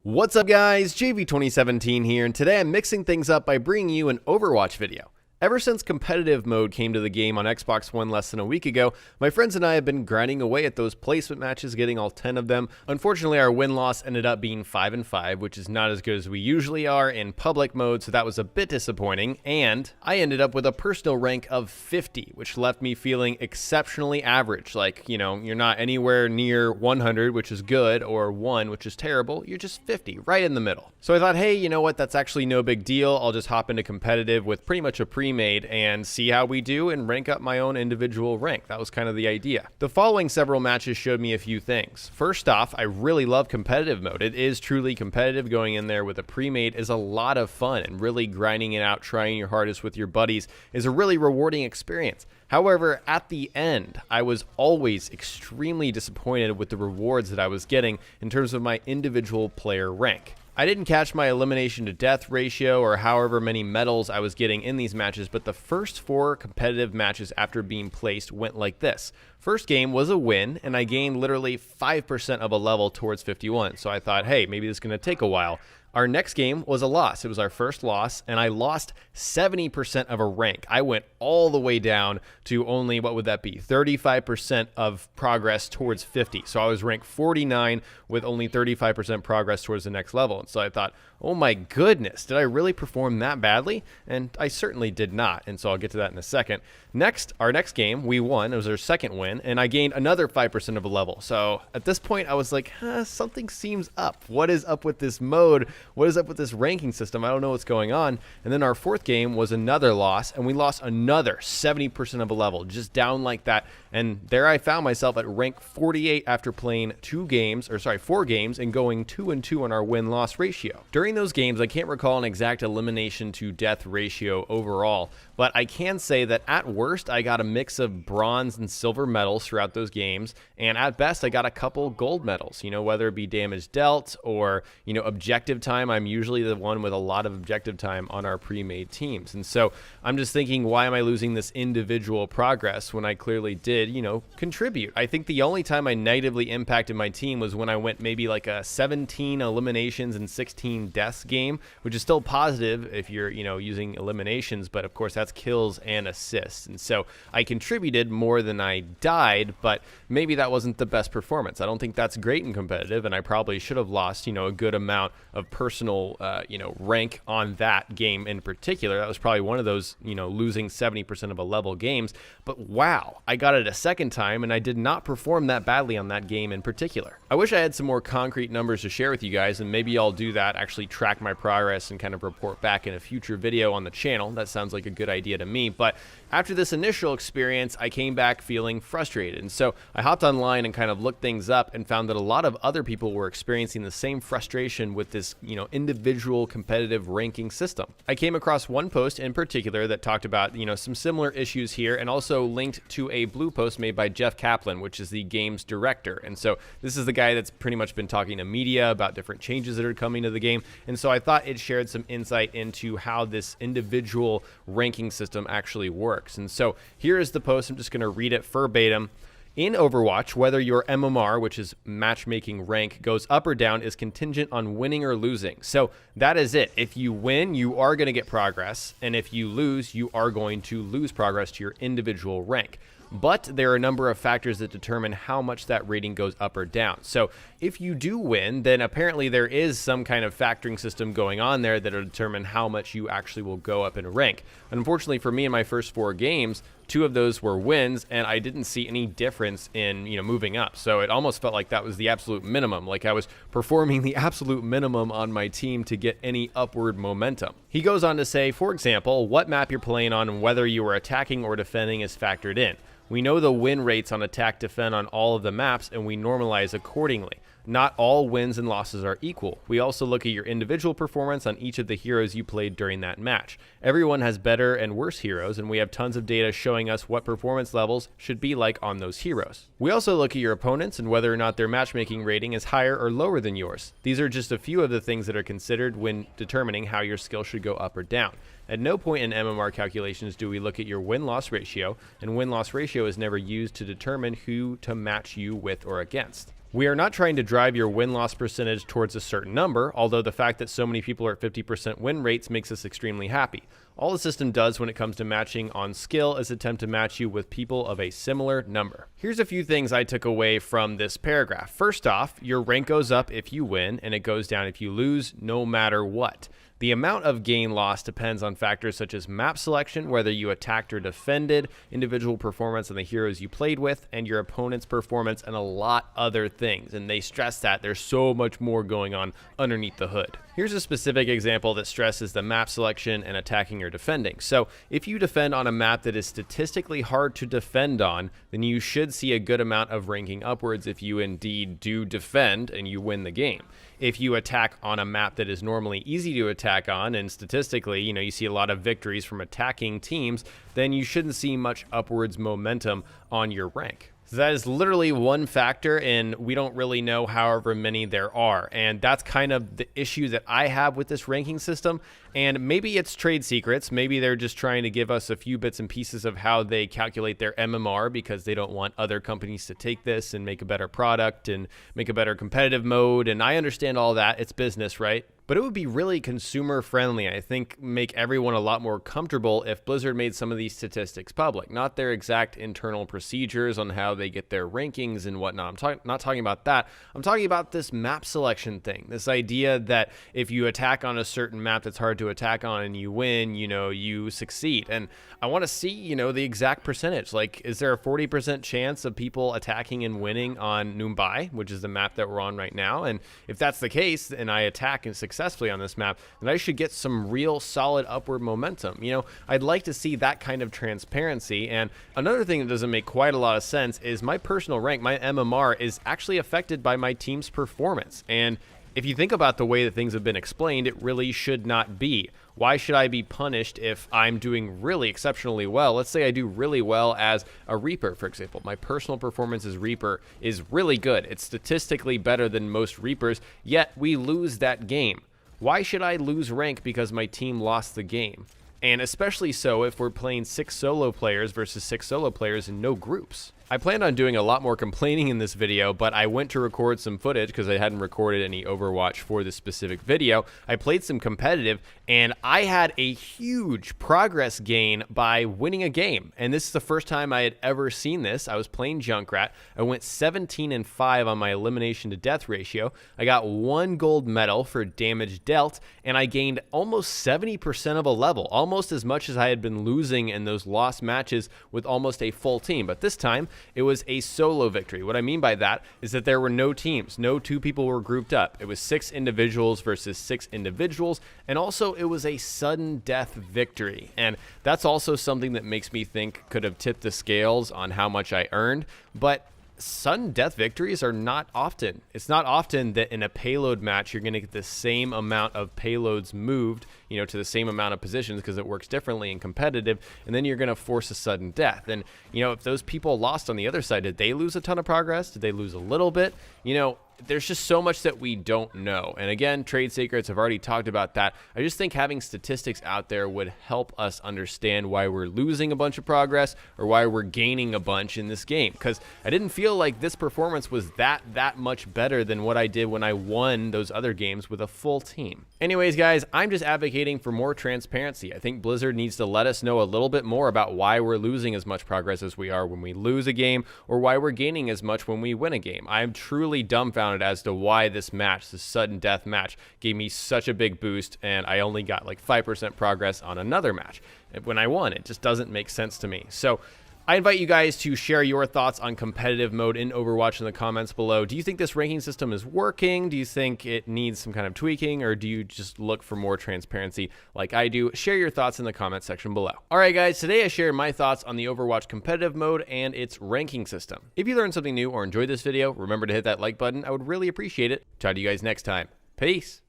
What's up guys, JV2017 here, and today I'm mixing things up by bringing you an Overwatch video. Ever since competitive mode came to the game on Xbox One less than a week ago, my friends and I have been grinding away at those placement matches, getting all 10 of them. Unfortunately, our win-loss ended up being 5-5, which is not as good as we usually are in public mode, so that was a bit disappointing, and I ended up with a personal rank of 50, which left me feeling exceptionally average. Like, you know, you're not anywhere near 100, which is good, or 1, which is terrible. You're just 50, right in the middle. So I thought, hey, you know what, that's actually no big deal. I'll just hop into competitive with pretty much a pre-made and see how we do and rank up my own individual rank. That was kind of the idea. The following several matches showed me a few things. First off, I really love competitive mode. It is truly competitive. Going in there with a pre-made is a lot of fun, and really grinding it out, trying your hardest with your buddies is a really rewarding experience. However, at the end, I was always extremely disappointed with the rewards that I was getting in terms of my individual player rank. I didn't catch my elimination to death ratio or however many medals I was getting in these matches, but the first 4 competitive matches after being placed went like this. First game was a win, and I gained literally 5% of a level towards 51, so I thought, hey, maybe this is going to take a while. Our next game was a loss. It was our first loss, and I lost 70% of a rank. I went all the way down to only, what would that be, 35% of progress towards 50. So I was ranked 49 with only 35% progress towards the next level. And so I thought, oh my goodness, did I really perform that badly? And I certainly did not, and so I'll get to that in a second. Next, our next game, we won. It was our second win, and I gained another 5% of a level. So at this point, I was like, something seems up. What is up with this mode? What is up with this ranking system? I don't know what's going on. And then our fourth game was another loss, and we lost another 70% of a level, just down like that. And there I found myself at rank 48 after playing 4 games and going 2-2 on our win-loss ratio. During those games, I can't recall an exact elimination to death ratio overall, but I can say that at worst, I got a mix of bronze and silver medals throughout those games, and at best, I got a couple gold medals, you know, whether it be damage dealt or, you know, objective time. I'm usually the one with a lot of objective time on our pre-made teams, and so I'm just thinking, why am I losing this individual progress when I clearly did, you know, contribute? I think the only time I negatively impacted my team was when I went maybe like a 17 eliminations and 16 deaths game, which is still positive if you're, you know, using eliminations, but of course that's kills and assists. And so I contributed more than I died, but maybe that wasn't the best performance. I don't think that's great in competitive, and I probably should have lost, you know, a good amount of personal, you know, rank on that game in particular. That was probably one of those, you know, losing 70% of a level games. But wow, I got it a second time, and I did not perform that badly on that game in particular. I wish I had some more concrete numbers to share with you guys, and maybe I'll do that, actually track my progress and kind of report back in a future video on the channel. That sounds like a good idea to me. But after this initial experience, I came back feeling frustrated, and so I hopped online and kind of looked things up and found that a lot of other people were experiencing the same frustration with this, you know, individual competitive ranking system. I came across one post in particular that talked about, you know, some similar issues here, and also linked to a blue post made by Jeff Kaplan, which is the game's director. And so this is the guy that's pretty much been talking to media about different changes that are coming to the game, and so I thought it shared some insight into how this individual ranking system actually works. And so here is the post. I'm just going to read it verbatim. In Overwatch, whether your MMR, which is matchmaking rank, goes up or down is contingent on winning or losing. So that is it. If you win, you are going to get progress, and if you lose, you are going to lose progress to your individual rank. But there are a number of factors that determine how much that rating goes up or down. So if you do win, then apparently there is some kind of factoring system going on there that will determine how much you actually will go up in rank. Unfortunately for me, in my first 4 games, 2 of those were wins, and I didn't see any difference in, you know, moving up. So it almost felt like that was the absolute minimum, like I was performing the absolute minimum on my team to get any upward momentum. He goes on to say, for example, what map you're playing on and whether you are attacking or defending is factored in. We know the win rates on attack defend on all of the maps, and we normalize accordingly. Not all wins and losses are equal. We also look at your individual performance on each of the heroes you played during that match. Everyone has better and worse heroes, and we have tons of data showing us what performance levels should be like on those heroes. We also look at your opponents and whether or not their matchmaking rating is higher or lower than yours. These are just a few of the things that are considered when determining how your skill should go up or down. At no point in MMR calculations do we look at your win-loss ratio, and win-loss ratio is never used to determine who to match you with or against. We are not trying to drive your win-loss percentage towards a certain number, although the fact that so many people are at 50% win rates makes us extremely happy. All the system does when it comes to matching on skill is attempt to match you with people of a similar number. Here's a few things I took away from this paragraph. First off, your rank goes up if you win, and it goes down if you lose, no matter what. The amount of gain-loss depends on factors such as map selection, whether you attacked or defended, individual performance on the heroes you played with, and your opponent's performance, and a lot other things. And they stress that there's so much more going on underneath the hood. Here's a specific example that stresses the map selection and attacking or defending. So if you defend on a map that is statistically hard to defend on, then you should see a good amount of ranking upwards if you indeed do defend and you win the game. If you attack on a map that is normally easy to attack on, and statistically, you see a lot of victories from attacking teams, then you shouldn't see much upwards momentum on your rank. So that is literally one factor, and we don't really know however many there are. And that's kind of the issue that I have with this ranking system. And maybe it's trade secrets. Maybe they're just trying to give us a few bits and pieces of how they calculate their MMR because they don't want other companies to take this and make a better product and make a better competitive mode. And I understand all that. It's business, right? But it would be really consumer friendly, I think, make everyone a lot more comfortable if Blizzard made some of these statistics public, not their exact internal procedures on how they get their rankings and whatnot. I'm not talking about that. I'm talking about this map selection thing, this idea that if you attack on a certain map that's hard to attack on and you win, you succeed. And I want to see, the exact percentage. Like, is there a 40% chance of people attacking and winning on Mumbai, which is the map that we're on right now? And if that's the case, and I attack and successfully on this map, then I should get some real solid upward momentum. I'd like to see that kind of transparency. And another thing that doesn't make quite a lot of sense is my personal rank, my MMR, is actually affected by my team's performance. And if you think about the way that things have been explained, it really should not be. Why should I be punished if I'm doing really exceptionally well? Let's say I do really well as a Reaper, for example. My personal performance as Reaper is really good. It's statistically better than most Reapers, yet we lose that game. Why should I lose rank because my team lost the game? And especially so if we're playing 6 solo players versus 6 solo players in no groups. I planned on doing a lot more complaining in this video, but I went to record some footage because I hadn't recorded any Overwatch for this specific video. I played some competitive, and I had a huge progress gain by winning a game. And this is the first time I had ever seen this. I was playing Junkrat. I went 17-5 on my elimination to death ratio. I got 1 gold medal for damage dealt, and I gained almost 70% of a level, almost as much as I had been losing in those lost matches with almost a full team. But this time, it was a solo victory. What I mean by that is that there were no teams. No 2 people were grouped up. It was 6 individuals versus 6 individuals. And also it was a sudden death victory. And that's also something that makes me think could have tipped the scales on how much I earned. But sudden death victories are not often. It's not often that in a payload match you're going to get the same amount of payloads moved, to the same amount of positions because it works differently in competitive, and then you're going to force a sudden death. And, if those people lost on the other side, did they lose a ton of progress? Did they lose a little bit? There's just so much that we don't know. And again, trade secrets, I've already talked about that. I just think having statistics out there would help us understand why we're losing a bunch of progress or why we're gaining a bunch in this game. Because I didn't feel like this performance was that much better than what I did when I won those other games with a full team. Anyways, guys, I'm just advocating for more transparency. I think Blizzard needs to let us know a little bit more about why we're losing as much progress as we are when we lose a game, or why we're gaining as much when we win a game. I'm truly dumbfounded as to why this sudden death match, gave me such a big boost, and I only got like 5% progress on another match when I won. It just doesn't make sense to me. So I invite you guys to share your thoughts on competitive mode in Overwatch in the comments below. Do you think this ranking system is working? Do you think it needs some kind of tweaking, or do you just look for more transparency like I do? Share your thoughts in the comment section below. All right, guys, today I shared my thoughts on the Overwatch competitive mode and its ranking system. If you learned something new or enjoyed this video, remember to hit that like button. I would really appreciate it. Talk to you guys next time. Peace.